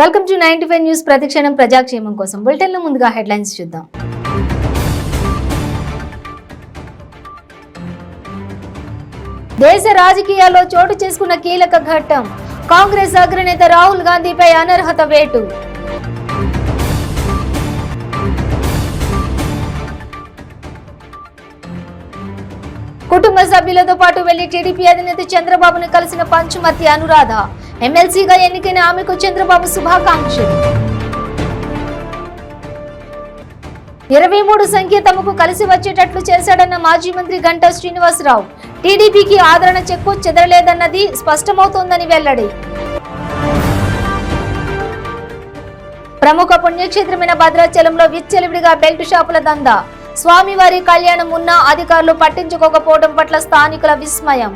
Welcome to 95 news. ప్రతిక్షణం ప్రజాక్షేమం కోసం bulletin లో ముందుగా హెడ్లైన్స్ చూద్దాం. దేశ రాజకీయాల్లో చోటు చేసుకున్న కీలక ఘట్టం. కాంగ్రెస్ అగ్రనేత రాహుల్ గాంధీపై అనర్హత వేటు. కుటుంబ సభ్యులతో పాటు వెళ్లి టీడీపీ అధినేత చంద్రబాబును కలిసిన పంచుమర్తి అనురాధ. ఎమ్మెల్సీగా ఎన్నికైన ఆమెకు చంద్రబాబు శుభాకాంక్షలు. 23 సంఖ్య తమకు కలిసి వచ్చేటట్లు చేశాడన్న మాజీ మంత్రి గంటా శ్రీనివాసరావు. టీడీపీకి ఆదరణ చెక్కు చెదరలేదన్నది స్పష్టమవుతోందని వెల్లడి. ప్రముఖ పుణ్యక్షేత్రమైన భద్రాచలంలో విచ్చలవిడిగా బెల్ట్ షాపుల దందా. స్వామివారి కళ్యాణం ఉన్నా అధికారులు పట్టించుకోకపోవడం పట్ల స్థానికుల విస్మయం.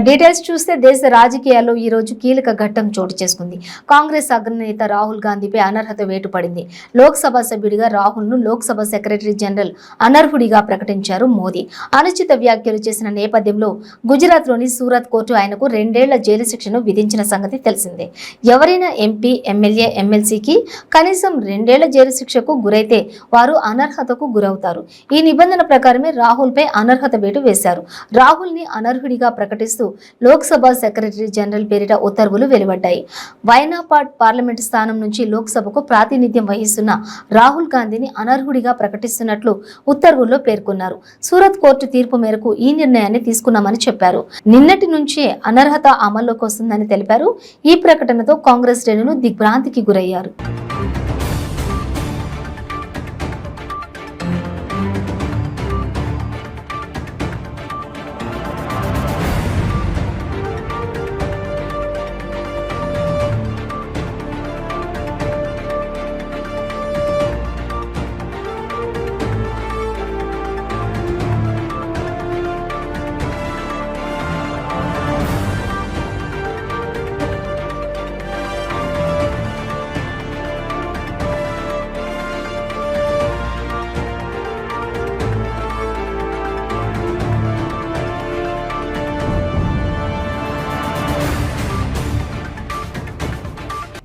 డీటెయిల్స్ చూస్తే దేశ రాజకీయాల్లో ఈ రోజు కీలక ఘట్టం చోటు చేసుకుంది. కాంగ్రెస్ అగ్రనేత రాహుల్ గాంధీపై అనర్హత వేటు పడింది. లోక్సభ సభ్యుడిగా రాహుల్ ను లోక్సభ సెక్రటరీ జనరల్ అనర్హుడిగా ప్రకటించారు మోదీ. అనుచిత వ్యాఖ్యలు చేసిన నేపథ్యంలో గుజరాత్ లోని సూరత్ కోర్టు ఆయనకు 2 ఏళ్ల జైలు శిక్షను విధించిన సంగతి తెలిసిందే. ఎవరైనా ఎంపీ, ఎమ్మెల్యే, ఎమ్మెల్సీకి కనీసం 2 ఏళ్ల జైలు శిక్షకు గురైతే వారు అనర్హతకు గురవుతారు. ఈ నిబంధన ప్రకారమే రాహుల్ పై అనర్హత వేటు వేశారు. రాహుల్ ని అనర్హుడిగా ప్రకటిస్తూ లోక్సభ సెక్రటరీ జనరల్ పేరిట ఉత్తర్వులు వెలువడ్డాయి. వైనాపాడ్ పార్లమెంటు స్థానం నుంచి లోక్సభకు ప్రాతినిధ్యం వహిస్తున్న రాహుల్ గాంధీని అనర్హుడిగా ప్రకటిస్తున్నట్లు ఉత్తర్వుల్లో పేర్కొన్నారు. సూరత్ కోర్టు తీర్పు మేరకు ఈ నిర్ణయాన్ని తీసుకున్నామని చెప్పారు. నిన్నటి నుంచే అనర్హత అమల్లోకి వస్తుందని తెలిపారు. ఈ ప్రకటనతో కాంగ్రెస్ శ్రేణులు దిగ్భ్రాంతికి గురయ్యారు.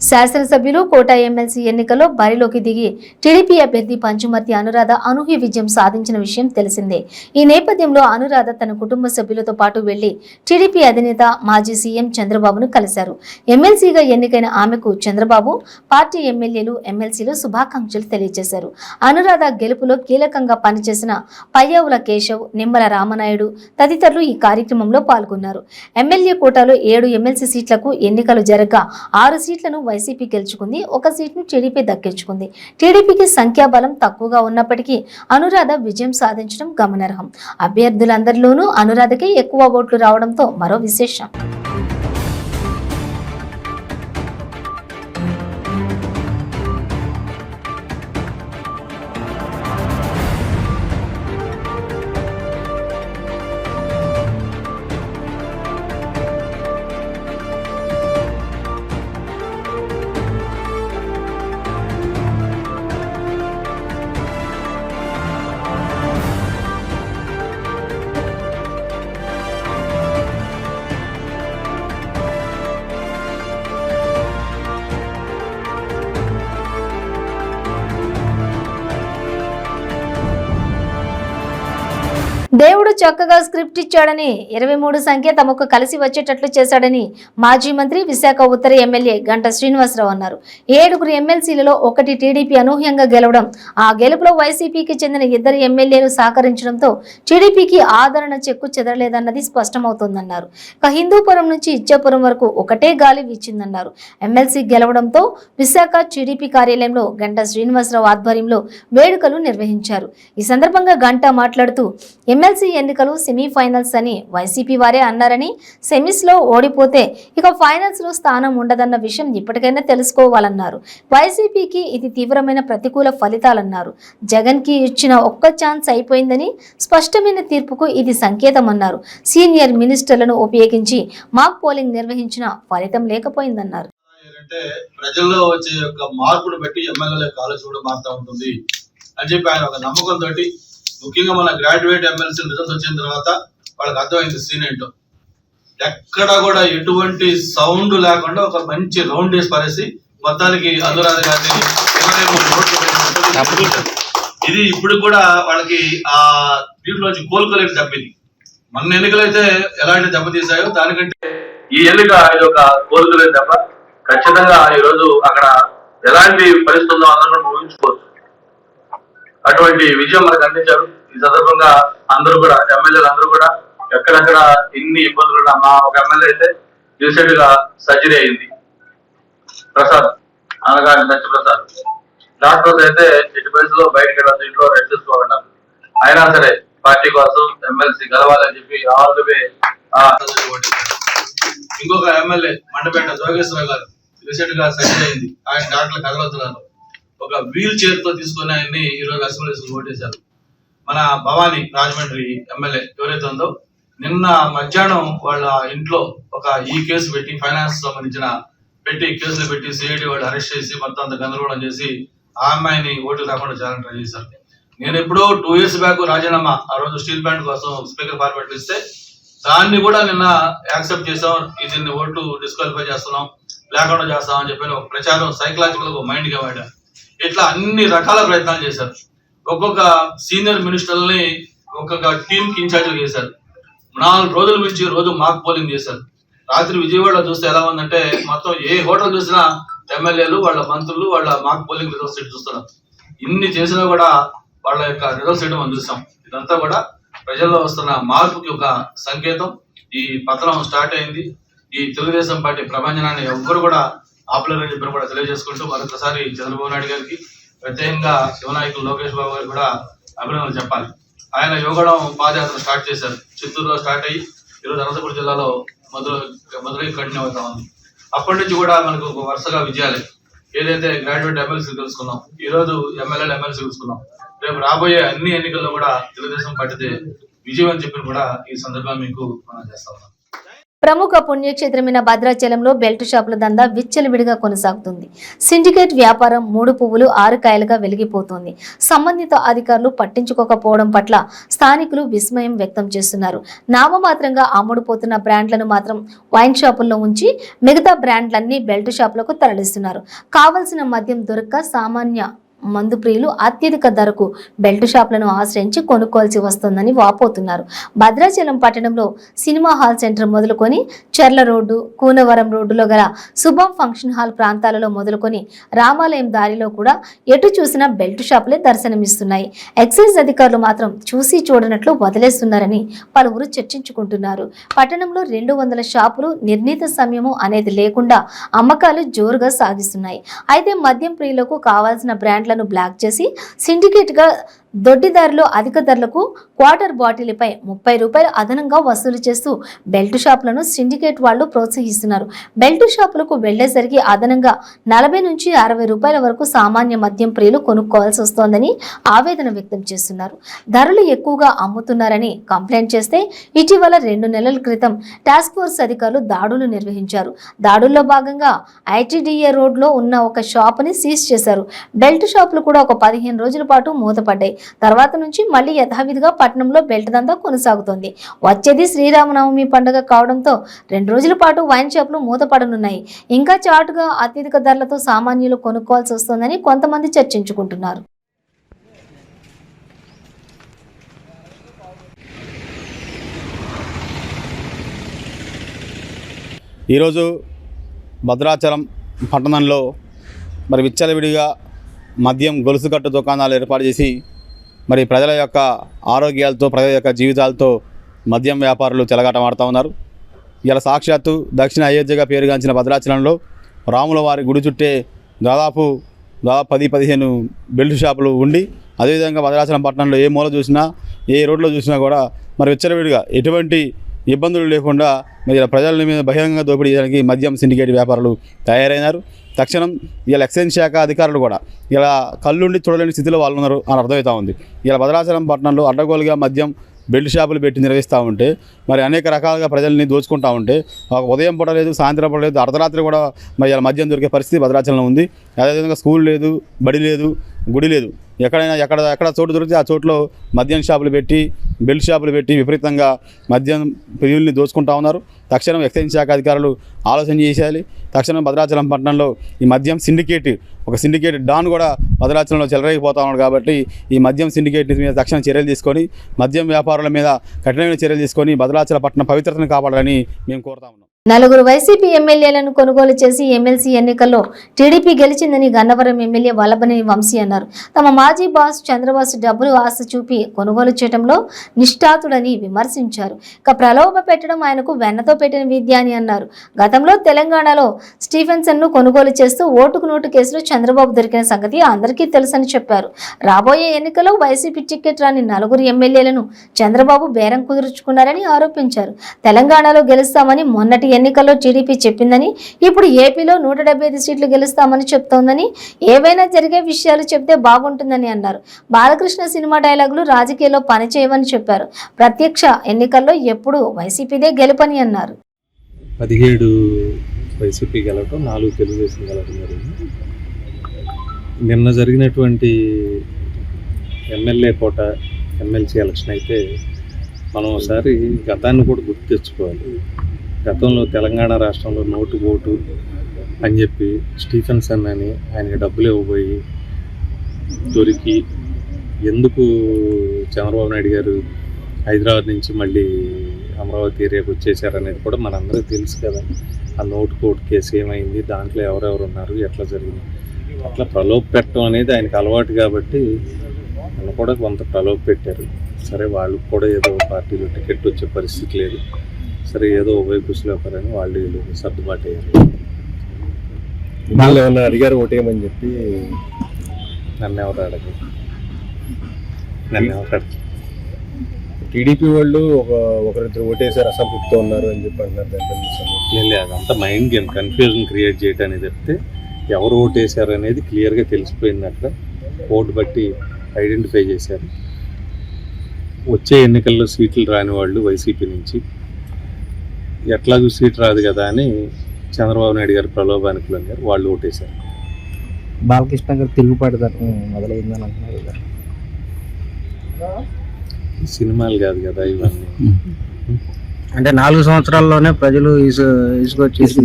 శాసనసభ్యులు కోట ఎమ్మెల్సీ ఎన్నికల్లో బరిలోకి దిగి టీడీపీ అభ్యర్థి పంచుమర్తి అనురాధ అనూహ్య విజయం సాధించిన విషయం తెలిసిందే. ఈ నేపథ్యంలో అనురాధ తన కుటుంబ సభ్యులతో పాటు వెళ్లి టీడీపీ అధినేత మాజీ సీఎం చంద్రబాబును కలిశారు. ఎమ్మెల్సీగా ఎన్నికైన ఆమెకు చంద్రబాబు, పార్టీ ఎమ్మెల్యేలు, ఎమ్మెల్సీలు శుభాకాంక్షలు తెలియజేశారు. అనురాధ గెలుపులో కీలకంగా పనిచేసిన పయ్యావుల కేశవ్, నిమ్మల రామనాయుడు తదితరులు ఈ కార్యక్రమంలో పాల్గొన్నారు. ఎమ్మెల్యే కోటాలో 7 ఎమ్మెల్సీ సీట్లకు ఎన్నికలు జరగగా 6 సీట్లను వైసీపీ గెలుచుకుంది. 1 సీట్ను టీడీపీ దక్కించుకుంది. టీడీపీకి సంఖ్యాబలం తక్కువగా ఉన్నప్పటికీ అనురాధ విజయం సాధించడం గమనార్హం. అభ్యర్థులందరిలోనూ అనురాధకే ఎక్కువ ఓట్లు రావడంతో మరో విశేషం. దేవుడు చక్కగా స్క్రిప్ట్ ఇచ్చాడని 23 సంఖ్య తమకు కలిసి వచ్చేటట్లు చేశాడని మాజీ మంత్రి, విశాఖ ఉత్తర ఎమ్మెల్యే గంటా శ్రీనివాసరావు అన్నారు. 7 ఎమ్మెల్సీలలో 1 టీడీపీ అనూహ్యంగా గెలవడం, ఆ గెలుపులో వైసీపీకి చెందిన 2 ఎమ్మెల్యేలు సహకరించడంతో టీడీపీకి ఆదరణ చెక్కు చెదరలేదన్నది స్పష్టమవుతోందన్నారు. హిందూపురం నుంచి ఇచ్చాపురం వరకు ఒకటే గాలి వీచిందన్నారు. ఎమ్మెల్సీ గెలవడంతో విశాఖ టీడీపీ కార్యాలయంలో గంటా శ్రీనివాసరావు ఆధ్వర్యంలో వేడుకలు నిర్వహించారు. ఈ సందర్భంగా గంటా మాట్లాడుతూ ఎమ్మెల్సీ ఎన్నికలు సెమీఫైనల్స్ అని వైసీపీ వారే అన్నారని, సెమీస్ లో ఓడిపోతే ఇక ఫైనల్స్ లో స్థానం ఉండదన్న విషయం ఇప్పటికైనా తెలుసుకోవాలన్నారు. వైసీపీకి ఇది తీవ్రమైన ప్రతికూల ఫలితాలన్నారు. జగన్ కి ఇచ్చిన ఒక్క ఛాన్స్ అయిపోయిందని, స్పష్టమైన తీర్పుకు ఇది సంకేతమన్నారు. సీనియర్ మినిస్టర్లను ఉపయోగించి మాక్ పోలింగ్ నిర్వహించిన ఫలితం లేకపోయిందన్నారు. ప్రజల్లో వచ్చే మార్పును బట్టి ఎమ్మెల్యేల ఆలోచన కూడా మారుతూ ఉంటుంది అని చెప్పి ఆయన ఒక నమ్మకంతో, ముఖ్యంగా మన గ్రాడ్యుయేట్ ఎమ్మెల్సీ రిజల్ట్స్ వచ్చిన తర్వాత వాళ్ళకి అర్థమైంది సీన్ ఏంటో. ఎక్కడ కూడా ఎటువంటి సౌండ్ లేకుండా ఒక మంచి రౌండ్ వేసి పారేసి మొత్తానికి అనురాధ గారిని 23 ఓట్లు వేసి ఇది ఇప్పుడు కూడా వాళ్ళకి ఆ దీంట్లోంచి కోలుకోలేక దెబ్బింది. మన ఎన్నికలైతే ఎలాంటి దెబ్బ తీసాయో దానికంటే ఈ ఎన్నిక ఇది ఒక కోలుకోలేదు దెబ్బ. ఖచ్చితంగా ఈ రోజు అక్కడ ఎలాంటి పరిస్థితి ఉందో అందరూ ఊహించుకోవచ్చు. అటువంటి విజయం మనకు అందించారు. ఈ సందర్భంగా అందరూ కూడా ఎమ్మెల్యేలు అందరూ కూడా ఎక్కడెక్కడ ఎన్ని ఇబ్బందులు ఉన్నా, మా ఒక ఎమ్మెల్యే అయితే రీసెంట్ గా సర్జరీ అయింది, ప్రసాద్ అనగానే సత్యప్రసాద్. డాక్టర్స్ అయితే ఎట్టి పరిస్థితుల్లో బయటకు వెళ్ళదు, ఇంట్లో రెస్ట్ తీసుకోవాలన్నారు. అయినా సరే పార్టీ కోసం ఎమ్మెల్సీ గెలవాలని చెప్పి ఆల్ ది వే. ఇంకొక ఎమ్మెల్యే మండపేట జోగేశ్వరరావు గారు రీసెంట్ గా సర్జరీ అయింది, ఆయన డాక్టర్లు కదలవుతున్నారు. ఒక వీల్ చైర్ తో తీసుకుని ఆయన్ని ఈరోజు అసెంబ్లీలో ఓటేశారు. మన భవానీ రాజమండ్రి ఎమ్మెల్యే ఎవరైతే ఉందో నిన్న మధ్యాహ్నం వాళ్ళ ఇంట్లో ఒక ఈ కేసు పెట్టి ఫైనాన్స్ సంబంధించిన కేసులు పెట్టి సిఐడి వాళ్ళు అరెస్ట్ చేసి మొత్తం అంత గందరగోళం చేసి ఆ అమ్మాయిని ఓటు రాకుండా చేయాలని ట్రై చేశారు. నేను ఎప్పుడో 2 years బ్యాక్ రాజీనామా ఆ రోజు స్టీల్ ప్లాంట్ కోసం స్పీకర్ ఫార్మాట్ ఇస్తే దాన్ని కూడా నిన్న యాక్సెప్ట్ చేసాం. దీన్ని ఓటు డిస్క్వాలిఫై చేస్తున్నాం, లేకుండా చేస్తాం అని చెప్పి ఒక ప్రచారం సైకలాజికల్ మైండ్ గా వాడారు. ఇట్లా అన్ని రకాల ప్రయత్నాలు చేశారు. ఒక్కొక్క సీనియర్ మినిస్టర్లని ఒక్కొక్క టీమ్ కి ఇన్ఛార్జ్ చేశారు. 4 రోజుల నుంచి రోజు మాక్ పోలింగ్ చేశారు. రాత్రి విజయవాడలో చూస్తే ఎలా ఉందంటే మొత్తం ఏ హోటల్ చూసినా ఎమ్మెల్యేలు వాళ్ళ మంత్రులు వాళ్ళ మాక్ పోలింగ్ రిజల్ట్స్ చూస్తున్నారు. ఇన్ని చేసినా కూడా వాళ్ళ యొక్క రిజల్ట్స్ మనం చూసాం. ఇదంతా కూడా ప్రజల్లో వస్తున్న మార్పుకి ఒక సంకేతం. ఈ పత్రం స్టార్ట్ అయింది. ఈ తెలుగుదేశం పార్టీ ప్రభంజనాన్ని ఎవ్వరు కూడా ఆపలేరని చెప్పి కూడా తెలియజేసుకుంటూ మరొకసారి చంద్రబాబు నాయుడు గారికి, ప్రత్యేకంగా శివనాయకులు లోకేష్ బాబు గారికి కూడా అభినందనలు చెప్పాలి. ఆయన యోగడం పాదయాత్ర స్టార్ట్ చేశారు. చిత్తూరులో స్టార్ట్ అయ్యి ఈరోజు అనంతపురం జిల్లాలో మొదలై కంటిన్యూ అవుతా ఉంది. అప్పటి నుంచి కూడా మనకు ఒక వరుసగా విజయాలే. ఏదైతే గ్రాడ్యుయేట్ ఎమ్మెల్సీ తెలుసుకున్నాం, ఈ రోజు ఎమ్మెల్యేలు ఎమ్మెల్సీ తెలుసుకున్నాం. రేపు రాబోయే అన్ని ఎన్నికల్లో కూడా తెలుగుదేశం పార్టీ విజయం అని చెప్పి కూడా ఈ సందర్భంగా మీకు మనం చేస్తా ఉన్నాం. ప్రముఖ పుణ్యక్షేత్రమైన భద్రాచలంలో బెల్ట్ షాపుల దందా విచ్చలవిడిగా కొనసాగుతుంది. సిండికేట్ వ్యాపారం 3 పువ్వులు 6 కాయలుగా వెలిగిపోతుంది. సంబంధిత అధికారులు పట్టించుకోకపోవడం పట్ల స్థానికులు విస్మయం వ్యక్తం చేస్తున్నారు. నామమాత్రంగా అమ్ముడుపోతున్న బ్రాండ్లను మాత్రం వైన్ షాపుల్లో ఉంచి మిగతా బ్రాండ్లన్నీ బెల్ట్ షాపులకు తరలిస్తున్నారు. కావలసిన మద్యం దొరక్క సామాన్య మందు ప్రియులు అత్యధిక ధరకు బెల్ట్ షాపులను ఆశ్రయించి కొనుక్కోవాల్సి వస్తుందని వాపోతున్నారు. భద్రాచలం పట్టణంలో సినిమా హాల్ సెంటర్ మొదలుకొని చర్ల రోడ్డు, కూనవరం రోడ్డులో గల శుభం ఫంక్షన్ హాల్ ప్రాంతాలలో మొదలుకొని రామాలయం దారిలో కూడా ఎటు చూసినా బెల్ట్ షాపులే దర్శనమిస్తున్నాయి. ఎక్సైజ్ అధికారులు మాత్రం చూసి చూడనట్లు వదిలేస్తున్నారని పలువురు చర్చించుకుంటున్నారు. పట్టణంలో 200 షాపులు నిర్ణీత సమయము అనేది లేకుండా అమ్మకాలు జోరుగా సాగిస్తున్నాయి. అయితే మద్యం ప్రియులకు కావాల్సిన బ్రాండ్లను బ్లాక్ చేసి సిండికేట్ గా దొడ్డిదారులు అధిక ధరలకు క్వార్టర్ బాటిల్పై 30 రూపాయలు అదనంగా వసూలు చేస్తూ బెల్ట్ షాపులను సిండికేట్ వాళ్ళు ప్రోత్సహిస్తున్నారు. బెల్ట్ షాపులకు వెళ్లేసరికి అదనంగా 40 నుంచి 60 రూపాయల వరకు సామాన్య మద్యం ప్రియులు కొనుక్కోవాల్సి వస్తోందని ఆవేదన వ్యక్తం చేస్తున్నారు. ధరలు ఎక్కువగా అమ్ముతున్నారని కంప్లైంట్ చేస్తే ఇటీవల 2 నెలల క్రితం టాస్క్ ఫోర్స్ అధికారులు దాడులు నిర్వహించారు. దాడుల్లో భాగంగా ఐటీడీఏ రోడ్లో ఉన్న ఒక షాపుని సీజ్ చేశారు. బెల్ట్ షాపులు కూడా ఒక 15 రోజుల పాటు మూతపడ్డాయి. తర్వాత నుంచి మళ్లీ యథావిధిగా పట్టణంలో బెల్ట్ దందా కొనసాగుతోంది. వచ్చేది శ్రీరామనవమి పండుగ కావడంతో 2 రోజుల పాటు వైన్ షాపులు మూతపడనున్నాయి. ఇంకా చాటుగా అత్యధిక ధరలతో సామాన్యులు కొనుక్కోవాల్సి వస్తోందని కొంతమంది చర్చించుకుంటున్నారు. ఈరోజు భద్రాచలం పట్టణంలో మరి విచ్చలవిడిగా మద్యం గొలుసుకట్టు దుకాణాలు ఏర్పాటు చేసి మరి ప్రజల యొక్క ఆరోగ్యాలతో, ప్రజల యొక్క జీవితాలతో మద్యం వ్యాపారులు చెలగాటమాడుతూ ఉన్నారు. ఇలా సాక్షాత్తు దక్షిణ అయోధ్యగా పేరుగాంచిన భద్రాచలంలో రాముల వారి గుడి చుట్టే దాదాపు 10-15 బెల్ట్ షాపులు ఉండి, అదేవిధంగా భద్రాచలం పట్టణంలో ఏ మూల చూసినా, ఏ రోడ్లో చూసినా కూడా మరి విచ్చలవిడిగా ఎటువంటి ఇబ్బందులు లేకుండా మరి ప్రజల మీద బహిరంగంగా దోపిడీ చేయడానికి మద్యం సిండికేట్ వ్యాపారులు తయారైనారు. తక్షణం ఇలా ఎక్సైజ్ శాఖ అధికారులు కూడా ఇలా కళ్ళుండి చూడలేని స్థితిలో వాళ్ళు ఉన్నారు అని అర్థమవుతూ ఉంది. ఇలా భద్రాచలం పట్టణంలో అడ్డగోలుగా మద్యం బెల్ట్ షాపులు పెట్టి నిర్వహిస్తూ ఉంటే, మరి అనేక రకాలుగా ప్రజల్ని దోచుకుంటూ ఉంటే, ఉదయం పూట లేదు, సాయంత్రం పూట లేదు, అర్ధరాత్రి కూడా మరి ఇలా మద్యం దొరికే పరిస్థితి భద్రాచలంలో ఉంది. అదేవిధంగా స్కూల్ లేదు, బడి లేదు, గుడి లేదు. ఎక్కడ చోటు దొరికితే ఆ చోట్లో మద్యం షాపులు పెట్టి బెల్ట్ షాపులు పెట్టి విపరీతంగా మద్యం ప్రియుల్ని దోచుకుంటా ఉన్నారు. తక్షణం ఎక్సైజ్ శాఖ అధికారులు ఆలోచన చేసేయాలి. తక్షణం భద్రాచలం పట్టణంలో ఈ మద్యం సిండికేట్ డాన్ కూడా భద్రాచలంలో చెలరేగిపోతా ఉన్నాడు. కాబట్టి ఈ మద్యం సిండికేట్ మీద తక్షణ చర్యలు తీసుకొని మద్యం వ్యాపారుల మీద కఠినమైన చర్యలు తీసుకొని భద్రాచల పట్టణ పవిత్రతను కాపాడాలని మేము కోరుతా ఉన్నాం. నలుగురు వైసీపీ ఎమ్మెల్యేలను కొనుగోలు చేసి ఎమ్మెల్సీ ఎన్నికల్లో టీడీపీ గెలిచిందని గన్నవరం ఎమ్మెల్యే వల్లభనేని వంశీ అన్నారు. తమ మాజీ బాస్ చంద్రబాబు డబ్బులు ఆశ చూపి కొనుగోలు చేయడంలో నిష్ఠాతుడని విమర్శించారు. ఇక ప్రలోభ పెట్టడం ఆయనకు వెన్నతో పెట్టిన విద్య అని అన్నారు. గతంలో తెలంగాణలో స్టీఫెన్సన్ను కొనుగోలు చేస్తూ ఓటుకు నోటు కేసులో చంద్రబాబు దొరికిన సంగతి అందరికీ తెలుసని చెప్పారు. రాబోయే ఎన్నికల్లో వైసీపీ టికెట్ రాని నలుగురు ఎమ్మెల్యేలను చంద్రబాబు బేరం కుదుర్చుకున్నారని ఆరోపించారు. తెలంగాణలో గెలుస్తామని మొన్నటి ఎన్నికల్లో టీడీపీ చెప్పిందని, ఇప్పుడు ఏపీలో 175 సీట్లు గెలుస్తామని చెప్తోందని, ఏవైనా జరిగే విషయాలు చెప్తే బాగుంటుందని అన్నారు. బాలకృష్ణ సినిమా డైలాగులు రాజకీయాల్లో పనిచేయవని చెప్పారు. ప్రత్యక్ష ఎన్నికల్లో ఎప్పుడు వైసీపీదే గెలుపని అన్నారు. 17 వైసీపీ గెలవటం, 4 తెలుగుదేశం గెలవటం జరిగింది. నిన్న జరిగినటువంటి ఎమ్మెల్యే కోట ఎమ్మెల్సీ ఎలక్షన్ అయితే మనం ఒకసారి గతాన్ని కూడా గుర్తు తెచ్చుకోవాలి. గతంలో తెలంగాణ రాష్ట్రంలో నోటు ఓటు అని చెప్పి స్టీఫెన్సన్ అని ఆయనకి డబ్బులు ఇవ్వబోయి దొరికి ఎందుకు చంద్రబాబు నాయుడు గారు హైదరాబాద్ నుంచి మళ్ళీ అమరావతి ఏరియాకి వచ్చేసారనేది కూడా మనందరికీ తెలుసు కదా. ఆ నోటు కోటు కేసు ఏమైంది, దాంట్లో ఎవరెవరు ఉన్నారు, ఎట్లా జరిగింది, అట్లా ప్రలోభ పెట్టడం అనేది ఆయనకు అలవాటు. కాబట్టి నన్ను కూడా కొంత ప్రలోభ పెట్టారు. సరే, వాళ్ళకు కూడా ఏదో పార్టీలో టికెట్ వచ్చే పరిస్థితి లేదు, సరే ఏదో ఉభయకుశలు వ్యాపారని వాళ్ళు సర్దుబాటు అయ్యారు. వాళ్ళు ఏమన్నా అడిగారు ఓటేయమని చెప్పి? నన్ను ఎవరు అడగరు. టీడీపీ వాళ్ళు ఒకరిద్దరు ఓటేసారు, అసంతృప్తితో ఉన్నారు అని చెప్పి అంటున్నారు. లేదు, అదంతా మైండ్ గేమ్, కన్ఫ్యూజన్ క్రియేట్ చేయడానికి చెప్తే ఎవరు ఓటేశారు అనేది క్లియర్గా తెలిసిపోయింది. అక్కడ ఓటు బట్టి ఐడెంటిఫై చేశారు. వచ్చే ఎన్నికల్లో సీట్లు రాని వాళ్ళు వైసీపీ నుంచి ఎట్లాగూ సీట్ రాదు కదా అని చంద్రబాబు నాయుడు గారు ప్రలోభానికి లొంగారు, వాళ్ళు ఓటేశారు. బాలకృష్ణ గారు తిరుగుబాటు మొదలైందని అంటున్నారు కదా. సినిమాలు కాదు కదా ఇవన్నీ. అంటే 4 సంవత్సరాల్లోనే ప్రజలు ఇసుకొచ్చేసి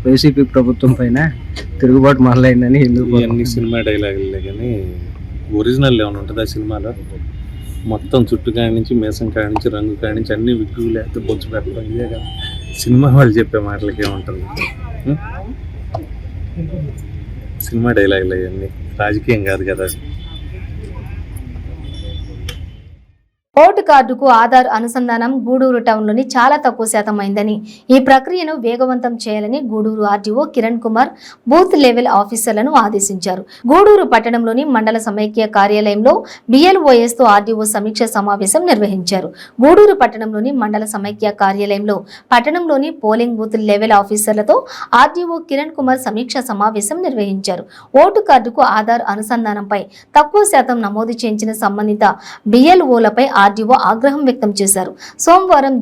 వైసీపీ ప్రభుత్వం పైన తిరుగుబాటు మొదలైందని ఇవన్నీ సినిమా డైలాగులే కానీ ఒరిజినల్ ఏమైనా ఉంటుందా సినిమాలో? మొత్తం చుట్టు కాడి నుంచి, మేసం కాడి నుంచి, రంగు కాడి నుంచి అన్ని విగ్గు లేకపోతే బొచ్చు పెట్టడం ఇదే కదా సినిమా వాళ్ళు చెప్పే మాటలకి ఏముంటుంది. సినిమా డైలాగులు అవన్నీ, రాజకీయం కాదు కదా. ఓటు కార్డుకు ఆధార్ అనుసంధానం గూడూరు టౌన్లోని చాలా తక్కువ శాతం అయిందని, ఈ ప్రక్రియను వేగవంతం చేయాలని Gudur RDO Kiran Kumar booth level ఆఫీసర్లను ఆదేశించారు. గూడూరు పట్టణంలోని మండల సమైక్య కార్యాలయంలో BLOSతో ఆర్డీఓ సమీక్ష సమావేశం నిర్వహించారు. గూడూరు పట్టణంలోని మండల సమైక్య కార్యాలయంలో పట్టణంలోని పోలింగ్ బూత్ లెవెల్ ఆఫీసర్లతో ఆర్డీఓ కిరణ్ కుమార్ సమీక్ష సమావేశం నిర్వహించారు. ఓటు కార్డుకు ఆధార్ అనుసంధానంపై తక్కువ శాతం నమోదు చేయించిన సంబంధిత BLOలపై ఆర్డీఓ ఆగ్రహం వ్యక్తం చేశారు. సోమవారం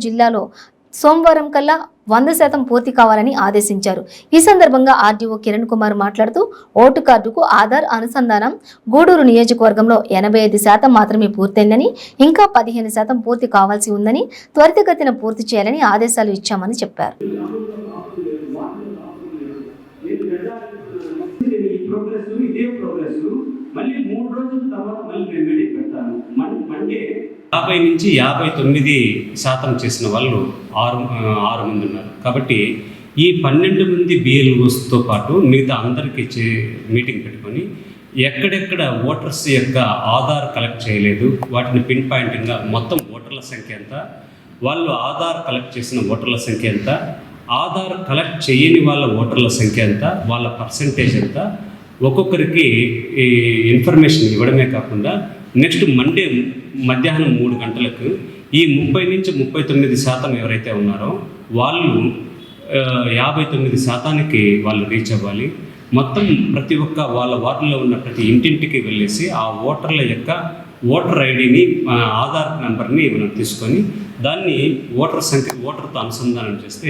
కల్లా 100% పూర్తి కావాలని ఆదేశించారు. ఈ సందర్భంగా ఆర్డీఓ కిరణ్ కుమార్ మాట్లాడుతూ, ఓటు కార్డుకు ఆధార్ అనుసంధానం గూడూరు నియోజకవర్గంలో 85% మాత్రమే పూర్తయిందని, ఇంకా 15% పూర్తి కావాల్సి ఉందని, త్వరితగతిన పూర్తి చేయాలని ఆదేశాలు ఇచ్చామని చెప్పారు. మళ్ళీ 3 రోజుల తర్వాత మళ్ళీ నేను మీటింగ్ పెడతాను. మండే 50 నుంచి 59% చేసిన వాళ్ళు 6 మంది ఉన్నారు. కాబట్టి ఈ 12 మంది BLOస్తో పాటు మిగతా అందరికీ మీటింగ్ పెట్టుకొని ఎక్కడెక్కడ ఓటర్స్ యొక్క ఆధార్ కలెక్ట్ చేయలేదు, వాటిని పిన్ పాయింటింగ్గా మొత్తం ఓటర్ల సంఖ్య ఎంత, వాళ్ళు ఆధార్ కలెక్ట్ చేసిన ఓటర్ల సంఖ్య ఎంత, ఆధార్ కలెక్ట్ చేయని వాళ్ళ ఓటర్ల సంఖ్య ఎంత, వాళ్ళ పర్సంటేజ్ ఎంత, ఒక్కొక్కరికి ఇన్ఫర్మేషన్ ఇవ్వడమే కాకుండా నెక్స్ట్ మండే మధ్యాహ్నం 3 గంటలకు ఈ 30 నుంచి 39% ఎవరైతే ఉన్నారో వాళ్ళు 59% వాళ్ళు రీచ్ అవ్వాలి. మొత్తం ప్రతి ఒక్క వాళ్ళ వార్డులో ఉన్న ప్రతి ఇంటింటికి వెళ్ళేసి ఆ ఓటర్ల యొక్క ఓటర్ ఐడిని, ఆధార్ నెంబర్ని మనం తీసుకొని దాన్ని ఓటర్తో అనుసంధానం చేస్తే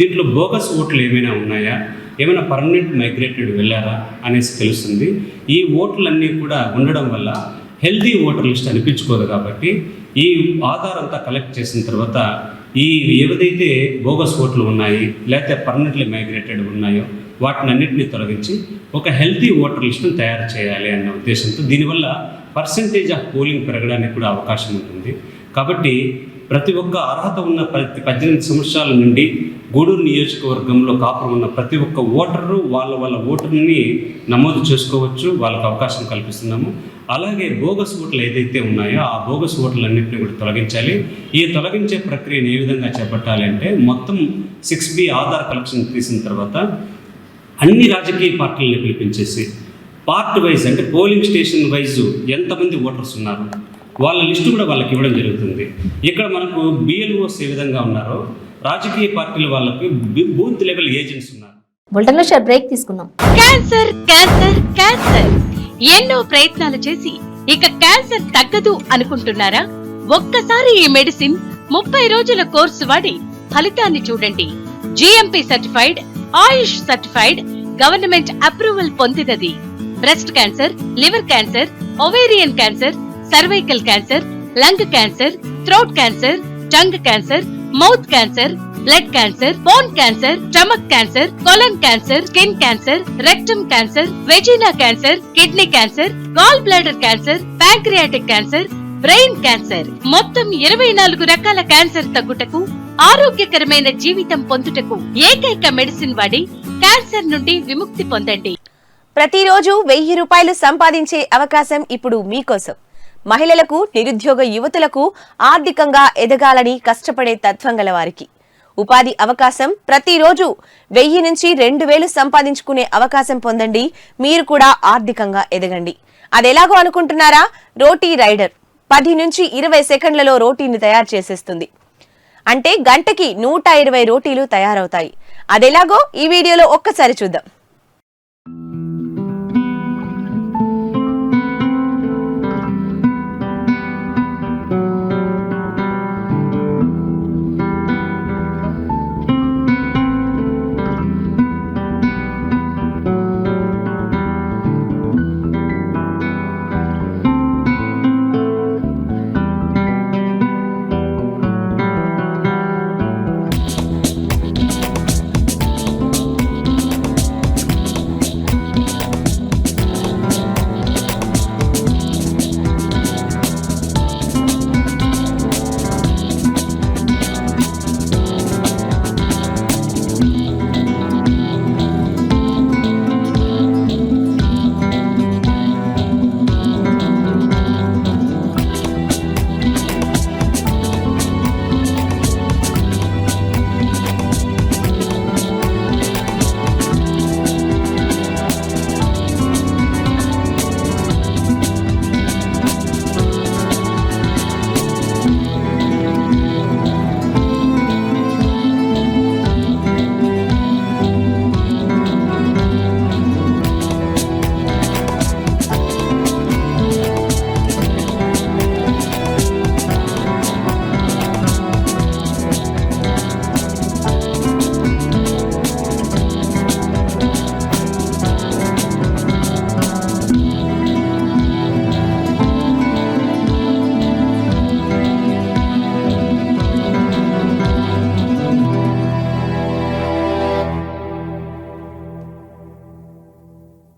దీంట్లో బోగస్ ఓట్లు ఏమైనా ఉన్నాయా, ఏమైనా పర్మనెంట్ మైగ్రేటెడ్ వెళ్ళారా అనేసి తెలుస్తుంది. ఈ ఓట్లన్నీ కూడా ఉండడం వల్ల హెల్తీ ఓటర్ లిస్ట్ అనిపించుకోదు. కాబట్టి ఈ ఆధార్ అంతా కలెక్ట్ చేసిన తర్వాత ఈ ఏదైతే బోగస్ ఓట్లు ఉన్నాయి లేకపోతే పర్మనెంట్లీ మైగ్రేటెడ్ ఉన్నాయో వాటిని అన్నింటినీ తొలగించి ఒక హెల్తీ ఓటర్ లిస్టును తయారు చేయాలి అన్న ఉద్దేశంతో దీనివల్ల పర్సంటేజ్ ఆఫ్ పోలింగ్ పెరగడానికి కూడా అవకాశం ఉంటుంది. కాబట్టి ప్రతి ఒక్క అర్హత ఉన్న 18 సంవత్సరాల నుండి గూడూరు నియోజకవర్గంలో కాపురం ఉన్న ప్రతి ఒక్క ఓటరు వాళ్ళ ఓటుని నమోదు చేసుకోవచ్చు, వాళ్ళకు అవకాశం కల్పిస్తున్నాము. అలాగే బోగస్ ఓట్లు ఏదైతే ఉన్నాయో ఆ బోగస్ ఓట్లన్నింటినీ కూడా తొలగించాలి. ఈ తొలగించే ప్రక్రియను ఏ విధంగా చేపట్టాలి అంటే మొత్తం 6B ఆధార్ కలెక్షన్ తీసిన తర్వాత అన్ని రాజకీయ పార్టీలను పిలిపించేసి పార్ట్ వైజ్ అంటే పోలింగ్ స్టేషన్ వైజ్ ఎంతమంది ఓటర్స్ ఉన్నారు వాళ్ళ లిస్టు కూడా వాళ్ళకి ఇవ్వడం జరుగుతుంది. ఇక్కడ మనకు BLOs ఏ విధంగా ఉన్నారో రాజకీయ పార్టీల వాళ్ళకి బూత్ లెవెల్ ఏజెంట్స్ ఉన్నారు. బులెటిన్లో షార్ట్ బ్రేక్ తీసుకుందాం. క్యాన్సర్ క్యాన్సర్ క్యాన్సర్ ఎన్నో ప్రయత్నాలు చేసి ఇక క్యాన్సర్ తగ్గదు అనుకుంటున్నారా? ఒక్కసారి ఈ మెడిసిన్ 30 రోజుల కోర్సు వాడి ఫలితాన్ని చూడండి. GMP certified, AYUSH certified, government approval పొందినది. Breast cancer, liver cancer, ovarian cancer, cervical cancer, lung cancer, throat cancer, tongue cancer, mouth cancer, blood cancer, bone cancer, stomach cancer, colon cancer, skin cancer, rectum cancer, vagina cancer, kidney cancer, gall bladder cancer, pancreatic cancer, brain cancer, మొత్తం 24 రకాల cancer తగ్గుటకు, ఆరోగ్యకరమైన జీవితం పొందుటకు ఏకైక medicine వాడి cancer నుండి విముక్తి పొందండి. ప్రతిరోజు 1000 రూపాయలు సంపాదించే అవకాశం ఇప్పుడు మీకోసం. మహిళలకు, నిరుద్యోగ యువతులకు ఆర్థికంగా ఎదగాలని కష్టపడే తత్వం గల వారికి ఉపాధి అవకాశం. ప్రతిరోజు 1000 నుంచి 2000 సంపాదించుకునే అవకాశం పొందండి. మీరు కూడా ఆర్థికంగా ఎదగండి. అదెలాగో అనుకుంటున్నారా? రోటీ రైడర్ 10 నుంచి 20 సెకండ్లలో రోటీని తయారు చేసేస్తుంది. అంటే గంటకి 120 రోటీలు తయారవుతాయి. అదెలాగో ఈ వీడియోలో ఒక్కసారి చూద్దాం.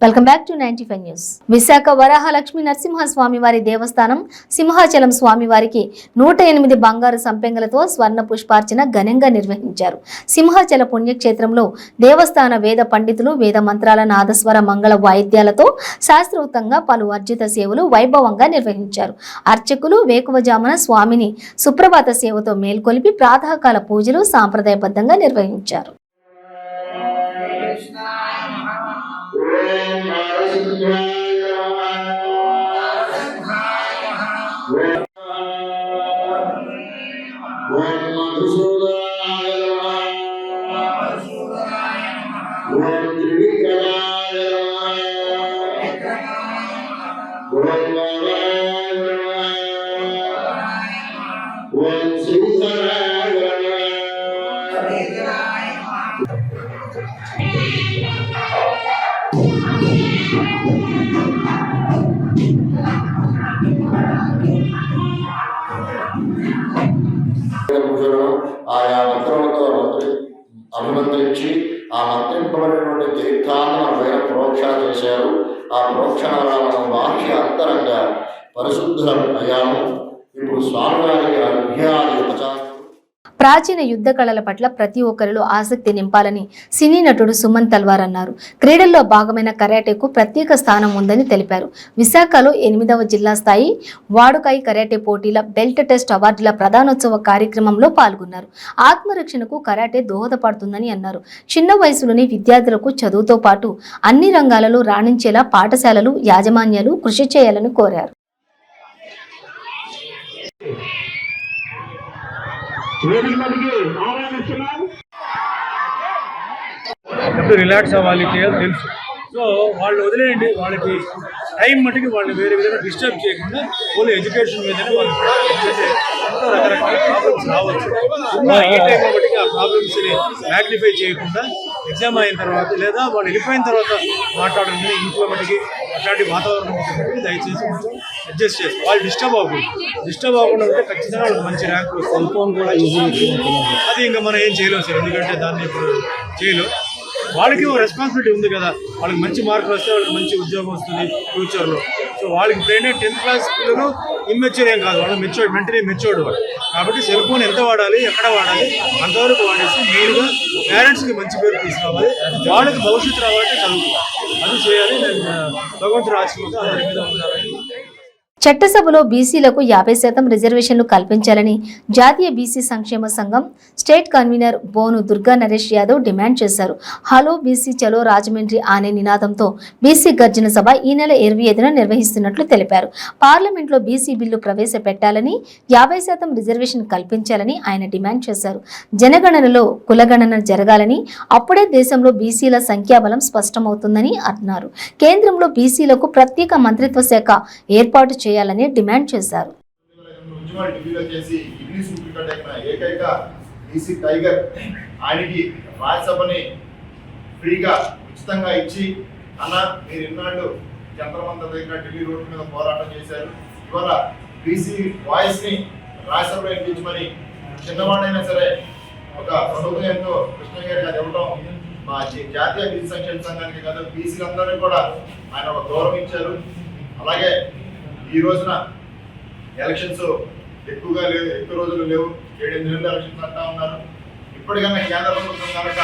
Welcome back to 95 news. Visakha Varaha Lakshmi Narasimhaswamy వారి దేవస్థానం సింహాచలం స్వామివారికి 108 బంగారు సంపెంగలతో స్వర్ణ పుష్పార్చన ఘనంగా నిర్వహించారు. సింహాచల పుణ్యక్షేత్రంలో దేవస్థాన వేద పండితులు వేద మంత్రాల నాదస్వర మంగళ వాయిద్యాలతో శాస్త్రోక్తంగా పలు అర్జిత సేవలు వైభవంగా నిర్వహించారు. అర్చకులు వేకువజామున స్వామిని సుప్రభాత సేవతో మేల్కొలిపి ప్రాతకాల పూజలు సాంప్రదాయబద్ధంగా నిర్వహించారు. నిమంత్రించి ఆ మంత్రింపబడినటువంటి తీర్థాన్ని మన పైన ప్రోక్షణ చేశారు. ఆ ప్రోక్షణ వల్ల మనం బాహ్య అంతరంగా పరిశుద్ధులం అయ్యాము. ఇప్పుడు స్వామివారికి అర్ఘ్యాది ఉపచారం. ప్రాచీన యుద్ధ కళల పట్ల ప్రతి ఒక్కరిలో ఆసక్తి నింపాలని సినీ నటుడు సుమన్ తల్వార్ అన్నారు. క్రీడల్లో భాగమైన కరాటేకు ప్రత్యేక స్థానం ఉందని తెలిపారు. విశాఖలో 8వ జిల్లా స్థాయి వాడుకాయి కరాటే పోటీల బెల్ట్ టెస్ట్ అవార్డుల ప్రధానోత్సవ కార్యక్రమంలో పాల్గొన్నారు. ఆత్మరక్షణకు కరాటే దోహదపడుతుందని అన్నారు. చిన్న వయసులోని విద్యార్థులకు చదువుతో పాటు అన్ని రంగాలలో రాణించేలా పాఠశాలలు, యాజమాన్యాలు కృషి చేయాలని కోరారు. రిలాక్స్ అవ్వాలి, చేయాలి తెలుసు. సో వాళ్ళు వదిలేయండి, వాళ్ళకి టైం మటుకి వాళ్ళు వేరే విధంగా డిస్టర్బ్ చేయకుండా ఓన్లీ ఎడ్యుకేషన్ మీదనే వాళ్ళు ఎంతో రకరకాల ప్రాబ్లమ్స్ రావచ్చు. ఏ టైం మటుకి ఆ ప్రాబ్లమ్స్ని మ్యాగ్నిఫై చేయకుండా ఎగ్జామ్ అయిన తర్వాత లేదా వాళ్ళు వెళ్ళిపోయిన తర్వాత మాట్లాడండి. ఇంట్లో మటుకి అట్లాంటి వాతావరణం ఉంటుంది, దయచేసి కొంచెం అడ్జస్ట్ చేస్తాం. వాళ్ళు డిస్టర్బ్ అవ్వకుండా ఉంటే ఖచ్చితంగా వాళ్ళకి మంచి ర్యాంక్ వస్తుంది. ఫోన్ కూడా ఈజీ, అది ఇంకా మనం ఏం చేయలేము సార్, ఎందుకంటే దాన్ని ఇప్పుడు చేయలేం. వాళ్ళకి ఒక రెస్పాన్సిబిలిటీ ఉంది కదా, వాళ్ళకి మంచి మార్కులు వస్తే వాళ్ళకి మంచి ఉద్యోగం వస్తుంది ఫ్యూచర్లో. సో వాళ్ళకి ఇప్పుడైనా 10th క్లాస్ పిల్లలు ఇమ్మెచ్యూర్ ఏం కాదు, వాళ్ళు మెచ్యూర్డ్, మెంటలీ మెచ్యూర్డ్ వాళ్ళు. కాబట్టి సెల్ ఫోన్ ఎంత వాడాలి, ఎక్కడ వాడాలి అంతవరకు వాడేసి మెయిన్గా పేరెంట్స్కి మంచి పేరు తీసుకురావాలి. వాళ్ళకి భవిష్యత్తు రావాలంటే చదువుకోవాలి, అది చేయాలి. నేను భగవంతుడు ఆశీర్వాదం అందరి మీద ఉండాలని. చట్టసభలో బీసీలకు 50% రిజర్వేషన్లు కల్పించాలని జాతీయ బీసీ సంక్షేమ సంఘం స్టేట్ కన్వీనర్ బోను దుర్గా నరేష్ యాదవ్ డిమాండ్ చేశారు. హలో బీసీ చలో రాజమండ్రి అనే నినాదంతో బీసీ గర్జన సభ ఈ నెల 25న నిర్వహిస్తున్నట్లు తెలిపారు. పార్లమెంట్లో బీసీ బిల్లు ప్రవేశపెట్టాలని, 50% రిజర్వేషన్ కల్పించాలని ఆయన డిమాండ్ చేశారు. జనగణనలో కులగణన జరగాలని, అప్పుడే దేశంలో బీసీల సంఖ్యాబలం స్పష్టమవుతుందని అన్నారు. కేంద్రంలో బీసీలకు ప్రత్యేక మంత్రిత్వ శాఖ ఏర్పాటు చేయాలని డిమాండ్ చేశారు. ఏకైక బీసీ టైగర్ ఆయనకి రాజ్యసభని ఫ్రీగా ఉచితంగా ఇచ్చి, అన్న మీరు ఇన్నాళ్ళు జంతర్మంతర్ దగ్గర ఢిల్లీ రోడ్డు మీద పోరాటం చేశారు, ఇవాళ బీసీ వాయిస్ ని రాజ్యసభలో ఎక్కించమని చిన్నవాడైనా సరే ఒక ప్రభుత్వంతో కృష్ణయ్య గారికి అది ఇవ్వడం మా జాతీయ బీసీ సంక్షేమ సంఘానికి కాదు, బీసీలందరినీ కూడా ఆయన ఒక గౌరవం ఇచ్చారు. అలాగే ఈ రోజున ఎలక్షన్స్ ఎక్కువ రోజులు లేవు, 7-8 నెలలు ఎలక్షన్స్ అంటా ఉన్నారు. ఇప్పటికైనా కేంద్ర ప్రభుత్వం కనుక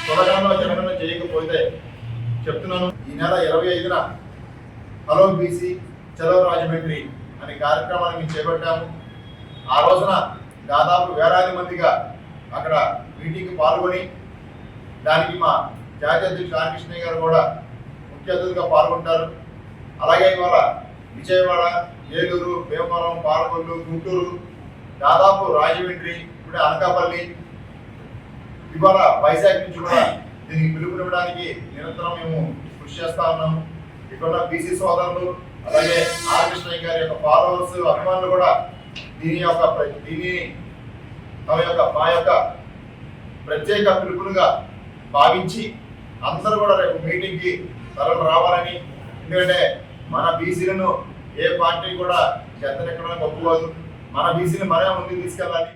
త్వరగా జనగణన చేయకపోతే చెప్తున్నాను, ఈ నెల 25న హలో బీసీ చలో రాజమండ్రి అనే కార్యక్రమాన్ని మేము చేపట్టాము. ఆ రోజున దాదాపు వేలాది మందిగా అక్కడ మీటింగ్ పాల్గొని, దానికి మా జాతీయ అధ్యక్షుడు రామకృష్ణయ్య గారు కూడా ముఖ్య అతిథిగా పాల్గొంటారు. అలాగే ఇవాళ విజయవాడ, ఏలూరు, భీమవరం, పాలకొల్లు, గుంటూరు, దాదాపు రాజమండ్రి, ఇప్పుడు అనకాపల్లి, ఇవాళ వైజాగ్ నుంచి కూడా దీనికి పిలుపునివ్వడానికి నిరంతరం మేము కృషి చేస్తా ఉన్నాము. ఇక్కడ బీసీ సోదరులు అలాగే ఆర్ కృష్ణయ్య గారి యొక్క ఫాలోవర్స్, అభిమానులు కూడా మా యొక్క ప్రత్యేక పిలుపులుగా భావించి అందరూ కూడా రేపు మీటింగ్కి తరలి రావాలని. ఎందుకంటే మన బీసీలను ఏ పార్టీ కూడా చెత్తనెక్కడం ఒప్పుకోదు, మన బీసీని మనమే ముందుకు తీసుకెళ్ళాలి.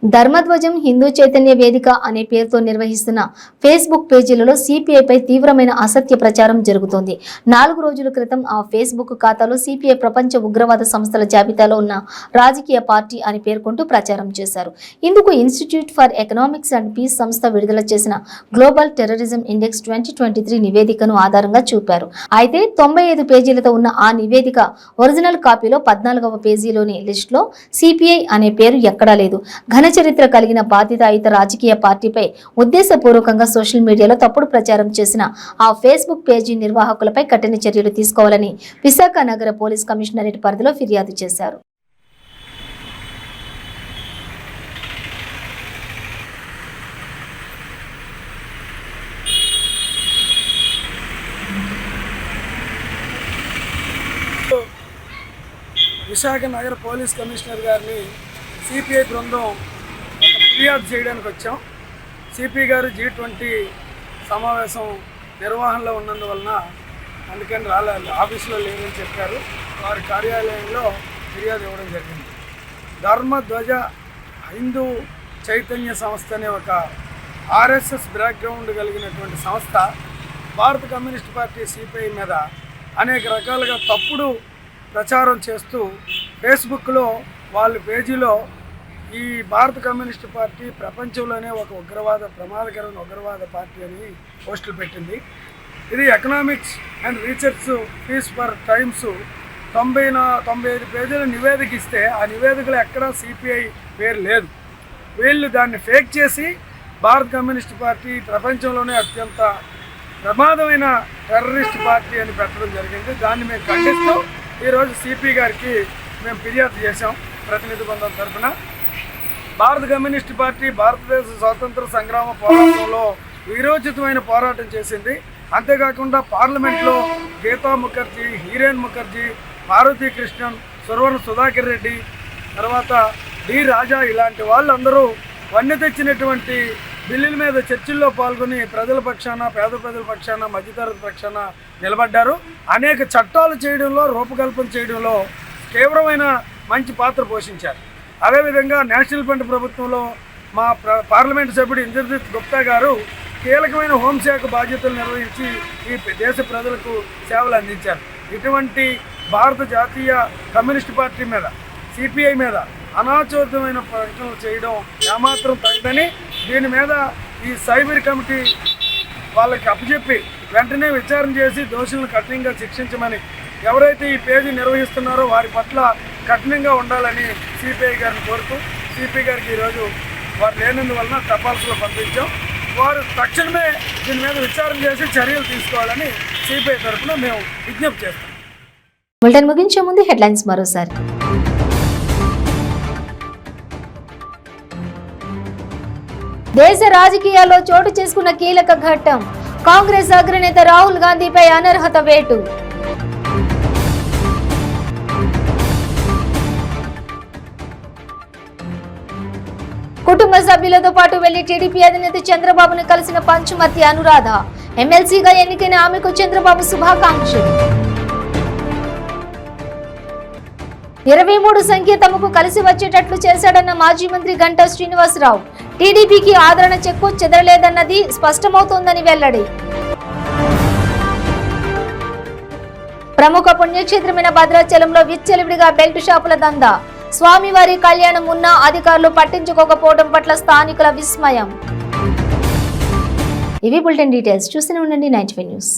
ధర్మధ్వజం హిందూ చైతన్య వేదిక అనే పేరుతో నిర్వహిస్తున్న ఫేస్బుక్ పేజీలలో సిపిఐపై తీవ్రమైన అసత్య ప్రచారం జరుగుతోంది. 4 రోజుల క్రితం ఆ ఫేస్బుక్ ఖాతాలో సిపిఐ ప్రపంచ ఉగ్రవాద సంస్థల జాబితాలో ఉన్న రాజకీయ పార్టీ అని పేర్కొంటూ ప్రచారం చేశారు. ఇందుకు institute for economics and peace సంస్థ విడుదల చేసిన గ్లోబల్ టెర్రరిజం ఇండెక్స్ 2023 నివేదికను ఆధారంగా చూపారు. అయితే 95 పేజీలతో ఉన్న ఆ నివేదిక ఒరిజినల్ కాపీలో 14వ పేజీలోని లిస్టులో సిపిఐ అనే పేరు ఎక్కడా లేదు. చరిత్ర కలిగిన బాధ్యతాయుత రాజకీయ పార్టీపై ఉద్దేశపూర్వకంగా సోషల్ మీడియాలో తప్పుడు ప్రచారం చేసిన ఆ ఫేస్బుక్ పేజీ నిర్వాహకులపై కఠిన చర్యలు తీసుకోవాలని విశాఖ నగర పోలీస్ కమిషనరేట్ పరిధిలో ఫిర్యాదు చేశారు. విశాఖ నగర పోలీస్ కమిషనర్ గారిని సిపిఐ బృందం ఫిర్యాదు చేయడానికి వచ్చాం. సిపి గారు G20 సమావేశం నిర్వహణలో ఉన్నందువలన అందుకని రాలేదు, ఆఫీసులో లేదని చెప్పారు. వారి కార్యాలయంలో ఫిర్యాదు ఇవ్వడం జరిగింది. ధర్మధ్వజ హిందూ చైతన్య సంస్థ అనే ఒక ఆర్ఎస్ఎస్ బ్యాక్గ్రౌండ్ కలిగినటువంటి సంస్థ భారత కమ్యూనిస్ట్ పార్టీ సిపిఐ మీద అనేక రకాలుగా తప్పుడు ప్రచారం చేస్తూ ఫేస్బుక్లో వాళ్ళ పేజీలో ఈ భారత కమ్యూనిస్ట్ పార్టీ ప్రపంచంలోనే ఒక ప్రమాదకరమైన ఉగ్రవాద పార్టీ అని పోస్టులు పెట్టింది. ఇది economics and research peace for times 95 పేజీల నివేదిక ఇస్తే ఆ నివేదికలో ఎక్కడా సిపిఐ పేరు లేదు. వీళ్ళు దాన్ని ఫేక్ చేసి భారత కమ్యూనిస్ట్ పార్టీ ప్రపంచంలోనే అత్యంత ప్రమాదమైన టెర్రరిస్ట్ పార్టీ అని పెట్టడం జరిగింది. దాన్ని మేము ఖండిస్తూ ఈరోజు సిపి గారికి మేము ఫిర్యాదు చేశాం. ప్రతినిధి బృందం తరఫున భారత కమ్యూనిస్ట్ పార్టీ భారతదేశ స్వాతంత్ర సంగ్రామ పోరాటంలో వీరోచితమైన పోరాటం చేసింది. అంతేకాకుండా పార్లమెంట్లో గీతా ముఖర్జీ, హీరేన్ ముఖర్జీ, పార్వతీ కృష్ణన్, సురవణ సుధాకర్ రెడ్డి, తర్వాత డి రాజా ఇలాంటి వాళ్ళందరూ వన్నె తెచ్చినటువంటి బిల్లుల మీద చర్చల్లో పాల్గొని ప్రజల పక్షాన, పేద ప్రజల పక్షాన, మధ్యతరగతి పక్షాన నిలబడ్డారు. అనేక చట్టాలు చేయడంలో, రూపకల్పన చేయడంలో తీవ్రమైన మంచి పాత్ర పోషించారు. అదేవిధంగా నేషనల్ ఫ్రంట్ ప్రభుత్వంలో మా పార్లమెంటు సభ్యుడు ఇంద్రజిత్ గుప్తా గారు కీలకమైన హోంశాఖ బాధ్యతలు నిర్వహించి ఈ దేశ ప్రజలకు సేవలు అందించారు. ఇటువంటి భారత జాతీయ కమ్యూనిస్ట్ పార్టీ మీద, సిపిఐ మీద అనాచోద్యమైన ప్రకటనలు చేయడం ఏమాత్రం తగ్గదని, దీని మీద ఈ సైబర్ కమిటీ వాళ్ళకి అప్పచెప్పి వెంటనే విచారణ చేసి దోషులను కఠినంగా శిక్షించమని, ఎవరైతే ఈ పేజీ నిర్వహిస్తున్నారో వారి పట్ల కఠినంగా ఉండాలని సిపిఐ గారిని కోరుతూ సిపి గారికి ఈరోజు వారు లేనందువలన తపాల్సులో పంపించాం. వారు తక్షణమే దీని మీద విచారణ చేసి చర్యలు తీసుకోవాలని సిపిఐ తరఫున మేము విజ్ఞప్తి చేస్తాం. బులెటిన్ ముగించే ముందు హెడ్లైన్స్ మరోసారి. దేశ రాజకీయాల్లో చోటు చేసుకున్న కీలక ఘట్టం, కాంగ్రెస్ అగ్రనేత రాహుల్ గాంధీపై అనర్హత వేటు. కుటుంబ సభ్యులతో పాటు వెళ్లి టీడీపీ అధినేత చంద్రబాబును కలిసిన పంచుమతి అనురాధ, ఎమ్మెల్సీగా ఎన్నికైన ఆమెకు చంద్రబాబు శుభాకాంక్షలు. 23 సంఖ్య తమకు కలిసి వచ్చేటట్లు చేశాడన్న మాజీ మంత్రి గంటా శ్రీనివాసరావు, టీడీపీకి ఆదరణ చెక్కు చెదరలేదన్నది స్పష్టమవుతోందని వెల్లడి. ప్రముఖ పుణ్యక్షేత్రమైన భద్రాచలంలో విచ్చలవిడిగా బెల్ట్ షాపుల దందా, స్వామివారి కళ్యాణం ఉన్నా అధికారులు పట్టించుకోకపోవడం పట్ల స్థానికుల విస్మయం. ఇవి బులెటిన్ డీటెయిల్స్. చూస్తూనే ఉండండి 95 న్యూస్.